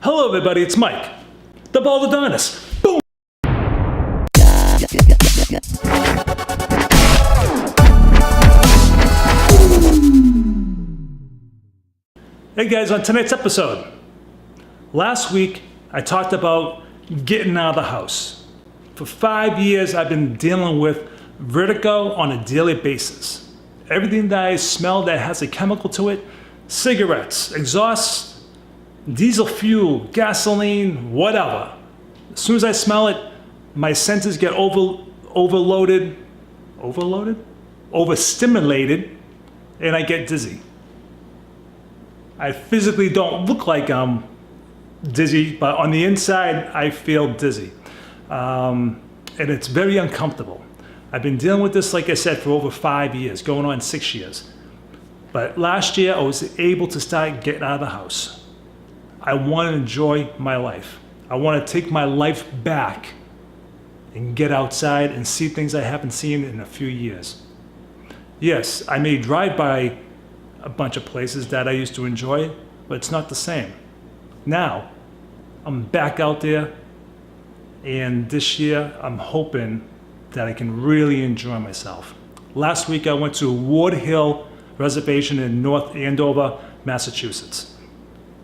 Hello everybody, it's Mike, the Baldadonis. Boom! Hey guys, on tonight's episode, last week I talked about getting out of the house. For 5 years I've been dealing with vertigo on a daily basis. Everything that I smell that has a chemical to it, cigarettes, exhausts, diesel fuel, gasoline, whatever. As soon as I smell it, my senses get overstimulated, and I get dizzy. I physically don't look like I'm dizzy, but on the inside, I feel dizzy. And it's very uncomfortable. I've been dealing with this, like I said, for over 5 years, going on 6 years. But last year, I was able to start getting out of the house. I want to enjoy my life. I want to take my life back and get outside and see things I haven't seen in a few years. Yes, I may drive by a bunch of places that I used to enjoy, but it's not the same. Now, I'm back out there, and this year I'm hoping that I can really enjoy myself. Last week I went to Ward Hill Reservation in North Andover, Massachusetts.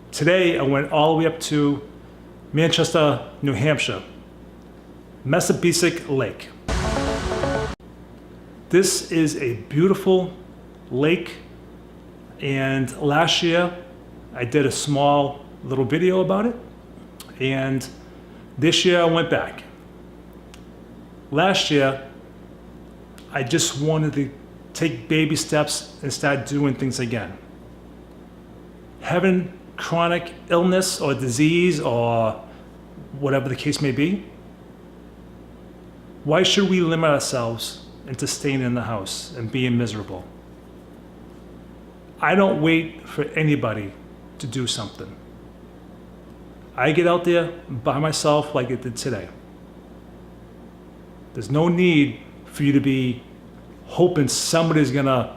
Today, I went all the way up to Manchester, New Hampshire, Massabesic Lake. This is a beautiful lake, and last year I did a small little video about it, and this year I went back. Last year, I just wanted to take baby steps and start doing things again. Having chronic illness or disease or whatever the case may be, why should we limit ourselves into staying in the house and being miserable? I don't wait for anybody to do something. I get out there by myself like I did today. There's no need for you to be hoping somebody's gonna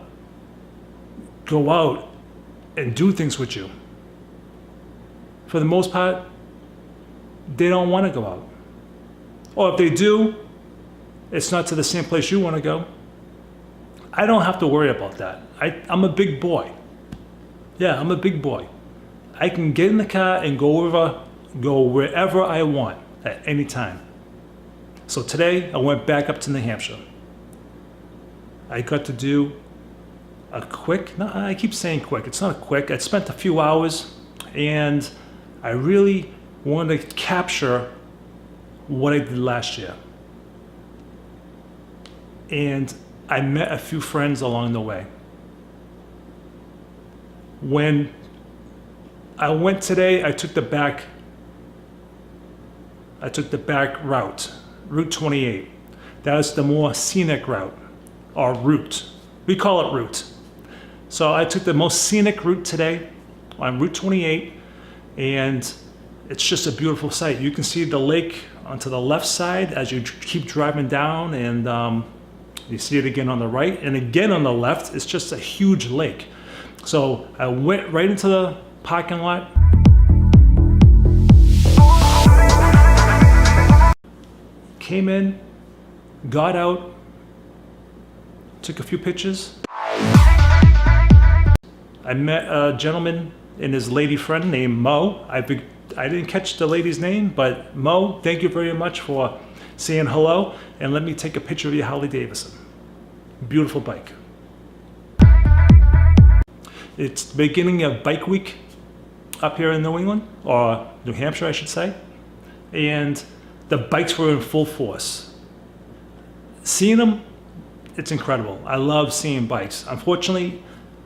go out and do things with you. For the most part, they don't want to go out. Or if they do, it's not to the same place you want to go. I don't have to worry about that. I'm a big boy. Yeah, I'm a big boy. I can get in the car and go wherever I want at any time. So today, I went back up to New Hampshire. I got to do a quick, no, I keep saying quick, it's not quick. I spent a few hours, and I really wanted to capture what I did last year. And I met a few friends along the way. When I went today, I took the back route, Route 28. That is the more scenic route, or route. We call it route. So I took the most scenic route today on Route 28, and it's just a beautiful sight. You can see the lake onto the left side as you keep driving down, and you see it again on the right, and again on the left. It's just a huge lake. So I went right into the parking lot. Came in, got out, took a few pictures. I met a gentleman and his lady friend named Mo. I didn't catch the lady's name, but Mo, thank you very much for saying hello, and let me take a picture of your Harley Davidson. Beautiful bike. It's the beginning of Bike Week up here in New England, or New Hampshire, I should say, and the bikes were in full force. Seeing them, it's incredible. I love seeing bikes. Unfortunately,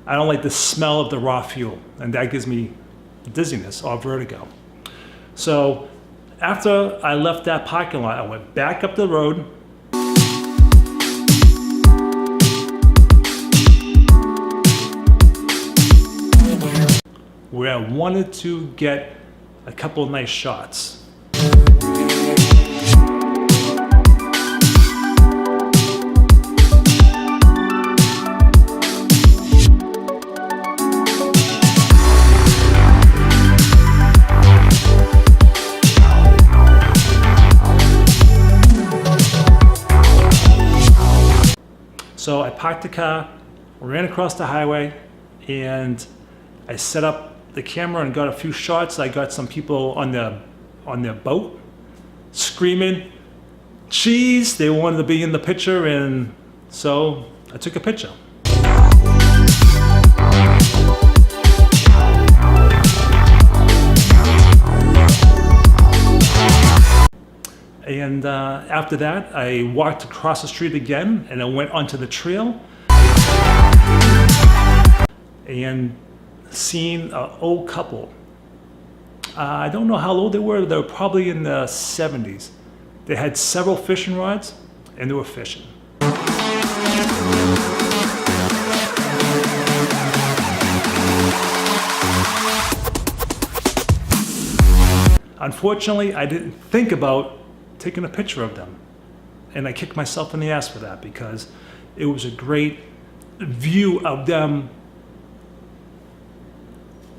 I don't like the smell of the raw fuel, and that gives me dizziness or vertigo. So After I left that parking lot, I went back up the road. Where I wanted to get a couple of nice shots. So I parked the car, ran across the highway, and I set up the camera and got a few shots. I got some people on their boat screaming cheese. They wanted to be in the picture, and so I took a picture. And after that, I walked across the street again, and I went onto the trail and seen an old couple. I don't know how old they were. They were probably in the 70s. They had several fishing rods, and they were fishing. Unfortunately, I didn't think about taking a picture of them, and I kicked myself in the ass for that, because it was a great view of them,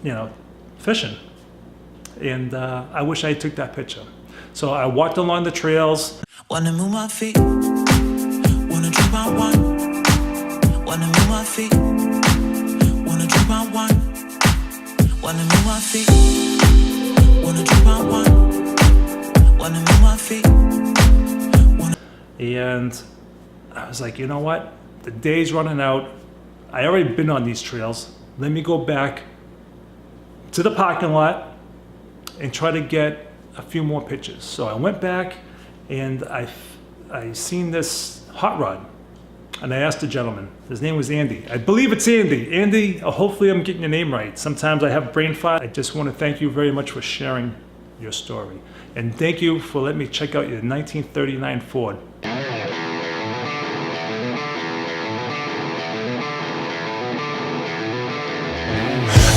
you know, fishing. And I wish I took that picture. So I walked along the trails. Wanna move my feet, wanna drink my wine. Wanna move my feet, wanna drink my wine. Wanna move my feet, wanna drink my wine. Wanna move my feet. And I was like, you know what? The day's running out. I already been on these trails. Let me go back to the parking lot and try to get a few more pictures. So I went back, and I seen this hot rod, and I asked the gentleman. His name was Andy. I believe it's Andy. Andy, hopefully I'm getting your name right. Sometimes I have brain fart. I just want to thank you very much for sharing your story. And thank you for letting me check out your 1939 Ford.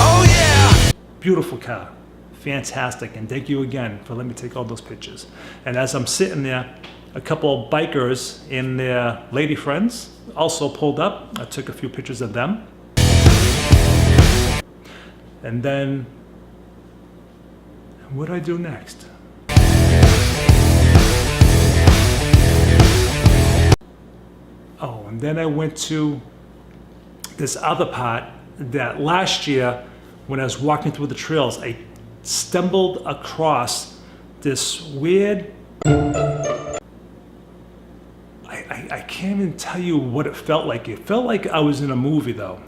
Oh yeah! Beautiful car. Fantastic. And thank you again for letting me take all those pictures. And as I'm sitting there, a couple of bikers and their lady friends also pulled up. I took a few pictures of them. And then, what do I do next? Oh, and then I went to this other part that last year, when I was walking through the trails, I stumbled across this weird, I can't even tell you what it felt like. It felt like I was in a movie though.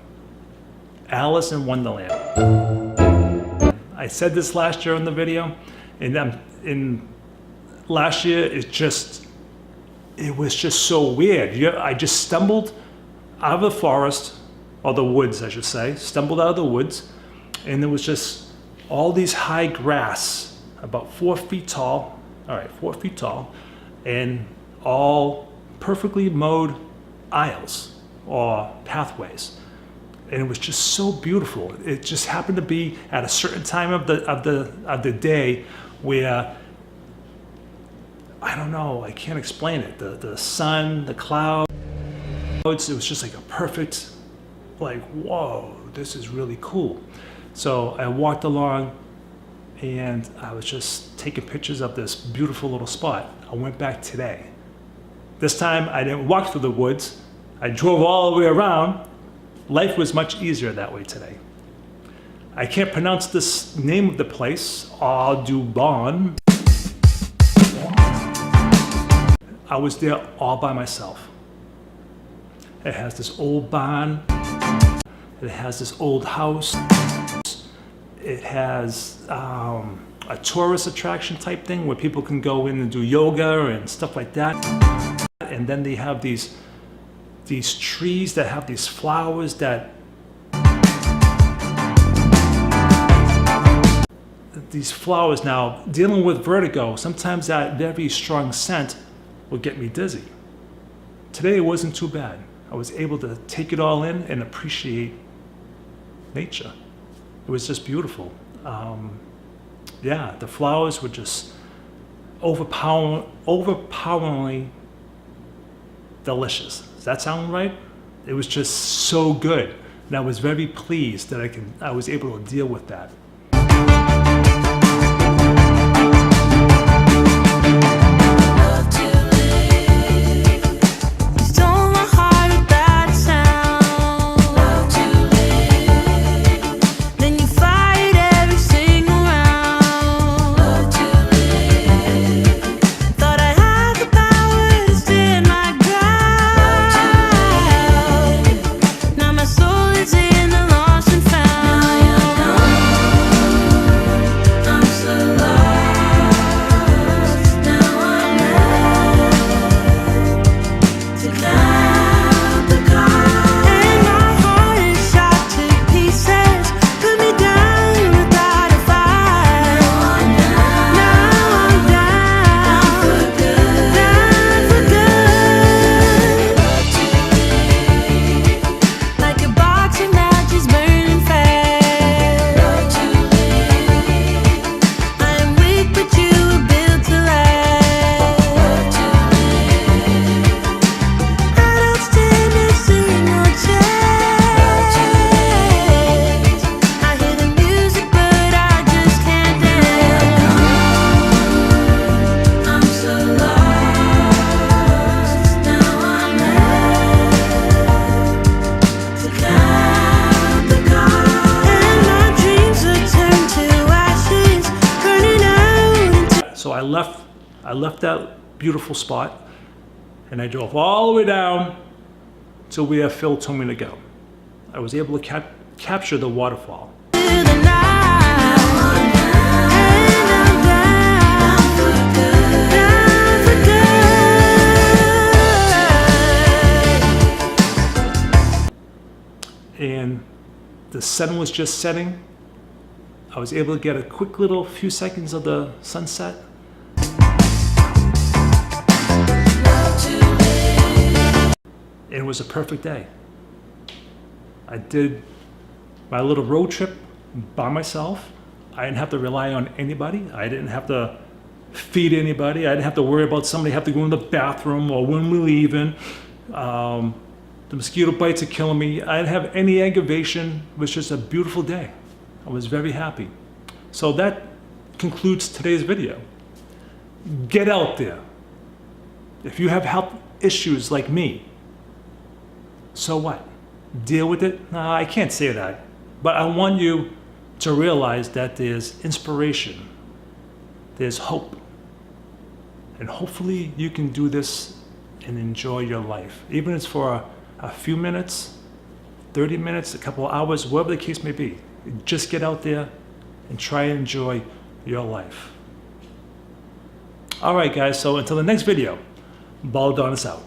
Alice in Wonderland. I said this last year in the video, and last year it was just so weird. I just stumbled out of the forest, or the woods I should say, stumbled out of the woods, and there was just all these high grass, about 4 feet tall, 4 feet tall, and all perfectly mowed aisles or pathways. And it was just so beautiful. It just happened to be at a certain time of the day where, I don't know, I can't explain it. The sun, the clouds, it was just like a perfect, like, whoa, this is really cool. So I walked along, and I was just taking pictures of this beautiful little spot. I went back today. This time I didn't walk through the woods. I drove all the way around. Life was much easier that way today. I can't pronounce this name of the place, Audubon. I was there all by myself. It has this old barn. It has this old house. It has a tourist attraction type thing where people can go in and do yoga and stuff like that. And then they have these trees that have these flowers that these flowers now, dealing with vertigo, sometimes that very strong scent will get me dizzy. Today it wasn't too bad. I was able to take it all in and appreciate nature. It was just beautiful. Yeah, the flowers were just overpoweringly delicious. Does that sound right? It was just so good. And I was very pleased that I was able to deal with that. So I left that beautiful spot and I drove all the way down to where Phil told me to go. I was able to capture the waterfall. And the sun was just setting. I was able to get a quick little few seconds of the sunset. It was a perfect day. I did my little road trip by myself. I didn't have to rely on anybody. I didn't have to feed anybody. I didn't have to worry about somebody have to go in the bathroom or when we're leaving. The mosquito bites are killing me. I didn't have any aggravation. It was just a beautiful day. I was very happy. So that concludes today's video. Get out there. If you have health issues like me, so what? Deal with it? No, I can't say that. But I want you to realize that there's inspiration. There's hope. And hopefully you can do this and enjoy your life. Even if it's for a few minutes, 30 minutes, a couple of hours, whatever the case may be. Just get out there and try and enjoy your life. All right, guys, so until the next video, Baldadonis out.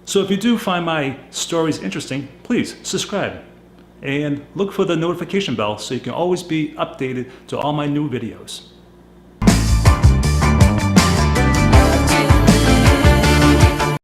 So if you do find my stories interesting, please subscribe and look for the notification bell so you can always be updated to all my new videos.